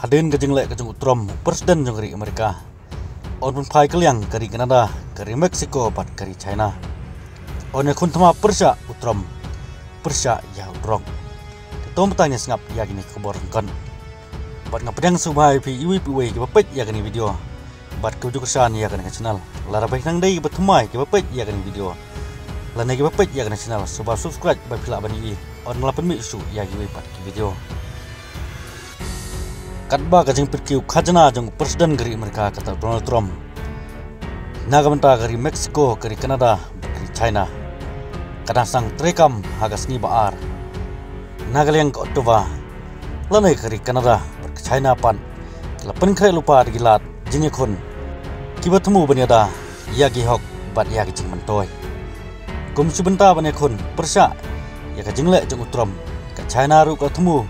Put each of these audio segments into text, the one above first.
Hadin ke jenglek ke jeng utrom Presiden jeng kari Amerika. On pun pai keliang kari Kanada, kari Meksiko pat kari China. On kun thama Persia utrom Persia ya udrong. Tom tanya sengap ya gini kabar kan. Bat ngapedang subhai pi iwi piwe ke bapet ya gini video. Bat ke kesan ya gini channel. Lara baik nang dai betumai ke bapet ya gini video. Lana ke bapet ya gini channel. Subah subscribe bai pila bani i. On ngelapen mi isu ya gini pat video. Katba kajing perkiu khajana jeng Presiden kari Amerika kata Donald Trump. Nagamenta kari Meksiko kari Kanada kari China. Kadang sang terekam hagas ni baar. Nagaliang ke Ottawa. Lanai kari Kanada kari China pan. Lapan kari lupa digilat jengekun. Kiba temu banyada yagi hok bat yagi jeng mentoy. Kum subenta banyakun Persia ya kajing lek jeng Trump ke China ru ke temu.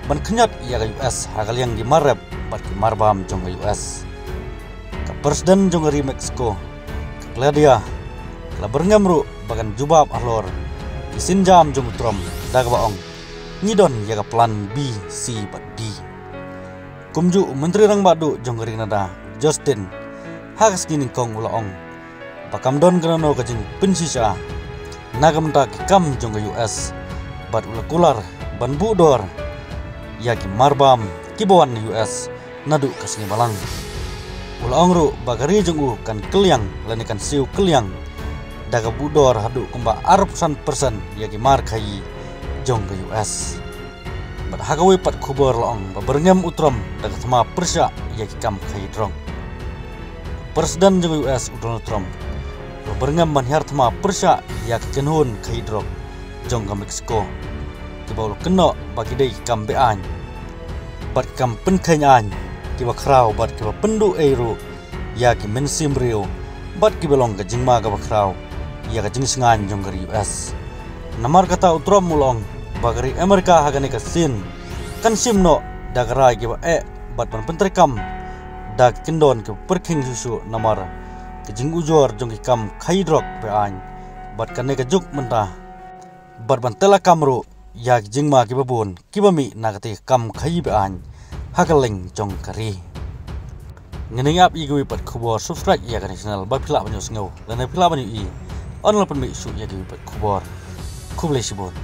Ban kenyat ia ke US hagal yang dimarab bat ki marbam jong ke US. Ke Presiden jong dari Meksiko ke Claudia ke berngamru bagan jubab ahlor isin jam jong Trump daga baong ngidon ia ke plan B C bat D. Kumju Menteri Rang Badu jong dari Kanada Justin hagas kini kong ulaong bakam don kenano kajing pensisa nagamta ki kam jong ke US bat ulakular ban budor yagi marbam kibawan US nadu kasini balang. Ulaong ru bagari jengu kan keliang lanikan siu keliang daga budor hadu kumba 100% yagi mar kai jong ke US. Bat hagawi pat kubor laong baberngem utrom daga sama Persia yagi kam kai drong. Presiden jong US Donald Trump baberngem manhiar sama Persia yagi kenhun kai drong jong ke Meksiko. Kibaul keno bagi dei kam bean bat kam penkanyaan kiba krau bat kiba pendu eiru ya ki mensim rio bat kibelong ke jingma ka bakrau ya ka jing singan jong dari US namar kata utrom mulong bagari Amerika hagane ka sin kan simno dagarai kiba bat pan pentrekam dag kendon ke perking susu namar ke jing ujor jong ki kam khaidrok bean bat kane ka juk mentah bat ban telakam ru ya jingma ki babun kibami nagati kam khai bean hagaleng jong kari ngening ap igui pat khubor subscribe ya kan channel ba phila banyu sngau lana phila banyu i on lapan mi su ya gi pat khubor khublai sibon